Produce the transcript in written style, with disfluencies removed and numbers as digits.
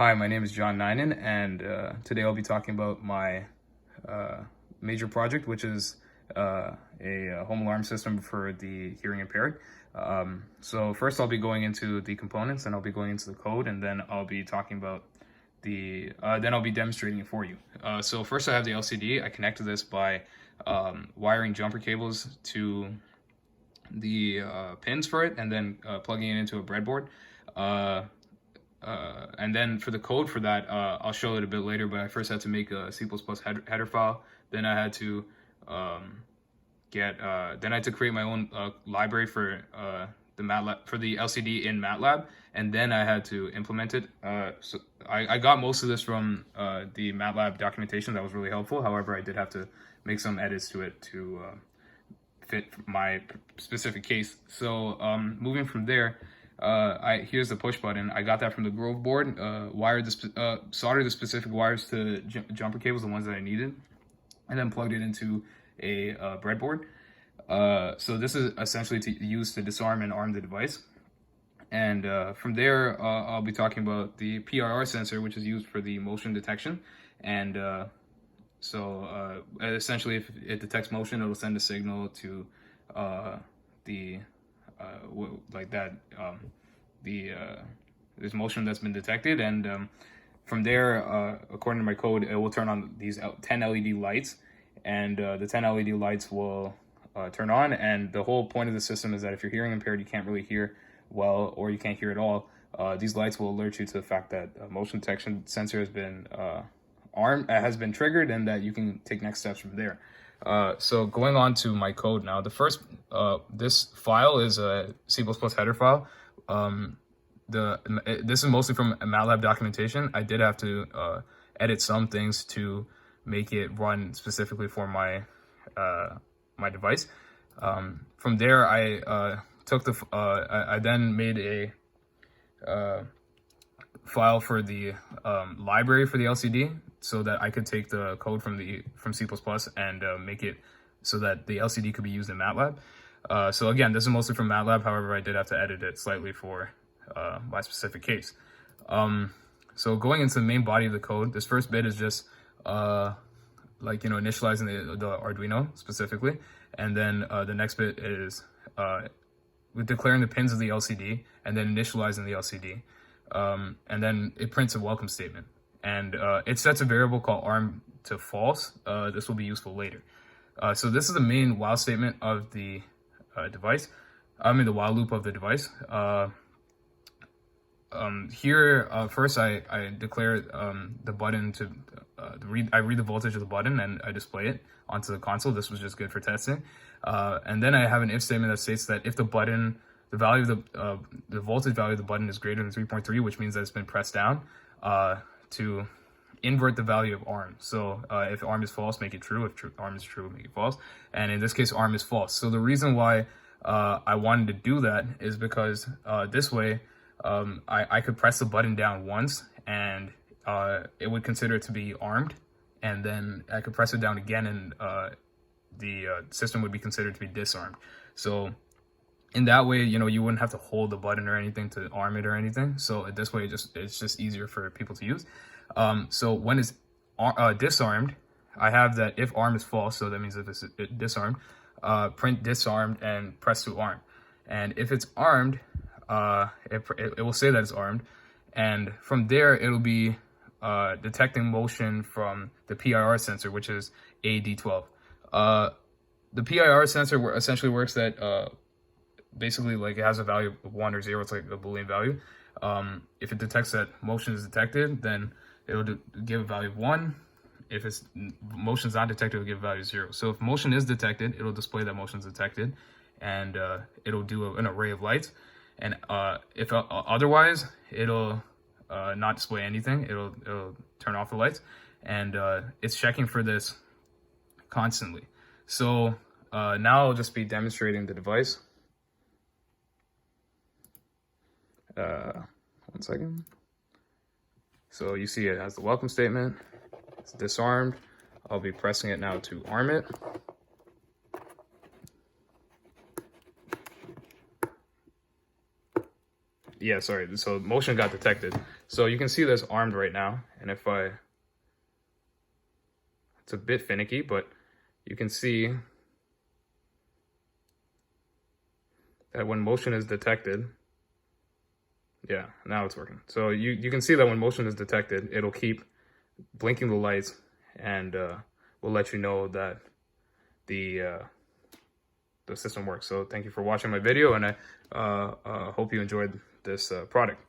Hi, my name is John Ninen, and today I'll be talking about my major project, which is a home alarm system for the hearing impaired. So first I'll be going into the components, and I'll be going into the code, and then I'll be talking about then I'll be demonstrating it for you. So first I have the LCD. I connected this by wiring jumper cables to the pins for it, and then plugging it into a breadboard. And then for the code for that, I'll show it a bit later, but I first had to make a C++ header file. Then I had to then I had to create my own library for the MATLAB, for the LCD in MATLAB, and then I had to implement it. So I got most of this from the MATLAB documentation. That was really helpful. However, I did have to make some edits to it to fit my specific case. So moving from there, here's the push button. I got that from the Grove board. Soldered the specific wires to jumper cables, the ones that I needed, and then plugged it into a breadboard. So this is essentially to use to disarm and arm the device. And from there, I'll be talking about the PIR sensor, which is used for the motion detection. And essentially, if it detects motion, it'll send a signal to there's motion that's been detected, and from there, according to my code, it will turn on these 10 LED lights, and the 10 LED lights will turn on. And the whole point of the system is that if you're hearing impaired, you can't really hear well, or you can't hear at all, these lights will alert you to the fact that a motion detection sensor has been triggered, and that you can take next steps from there. So going on to my code now, this file is a C++ header file. This is mostly from MATLAB documentation. I did have to edit some things to make it run specifically for my my device. From there, I then made a file for the library for the LCD, so that I could take the code from C++ and make it so that the LCD could be used in MATLAB. So again, this is mostly from MATLAB. However, I did have to edit it slightly for my specific case. So going into the main body of the code, this first bit is just initializing the Arduino specifically, and then the next bit is declaring the pins of the LCD, and then initializing the LCD, and then it prints a welcome statement, and it sets a variable called arm to false. This will be useful later. So this is the main while statement of the device. The while loop of the device. First I declare the button to I read the voltage of the button, and I display it onto the console. This was just good for testing. And then I have an if statement that states that if the value of the voltage value of the button is greater than 3.3, which means that it's been pressed down, to invert the value of arm. So if arm is false, make it true. If arm is true, make it false. And in this case, arm is false. So the reason why I wanted to do that is because this way I could press the button down once, and it would consider it to be armed, and then I could press it down again, and the system would be considered to be disarmed. So in that way, you wouldn't have to hold the button or anything to arm it or anything. So this way, it's just easier for people to use. So when it's disarmed, I have that if arm is false, so that means if it's disarmed, print disarmed and press to arm. And if it's armed, it will say that it's armed, and from there it'll be detecting motion from the PIR sensor, which is AD12. The PIR sensor essentially works that basically, like, it has a value of 1 or 0. It's like a Boolean value. If it detects that motion is detected, then it'll give a value of 1. If motion is not detected, it'll give a value of 0. So if motion is detected, it'll display that motion is detected, and it'll do an array of lights. And if otherwise, it'll not display anything. It'll turn off the lights, and it's checking for this constantly. So now I'll just be demonstrating the device. One second. So you see it has the welcome statement. It's disarmed. I'll be pressing it now to arm it. yeah, sorry. So motion got detected. So you can see this armed right now. And if I, it's a bit finicky, but you can see that when motion is detected, yeah, now it's working. So you can see that when motion is detected, it'll keep blinking the lights and will let you know that the system works. So thank you for watching my video, and I hope you enjoyed this product.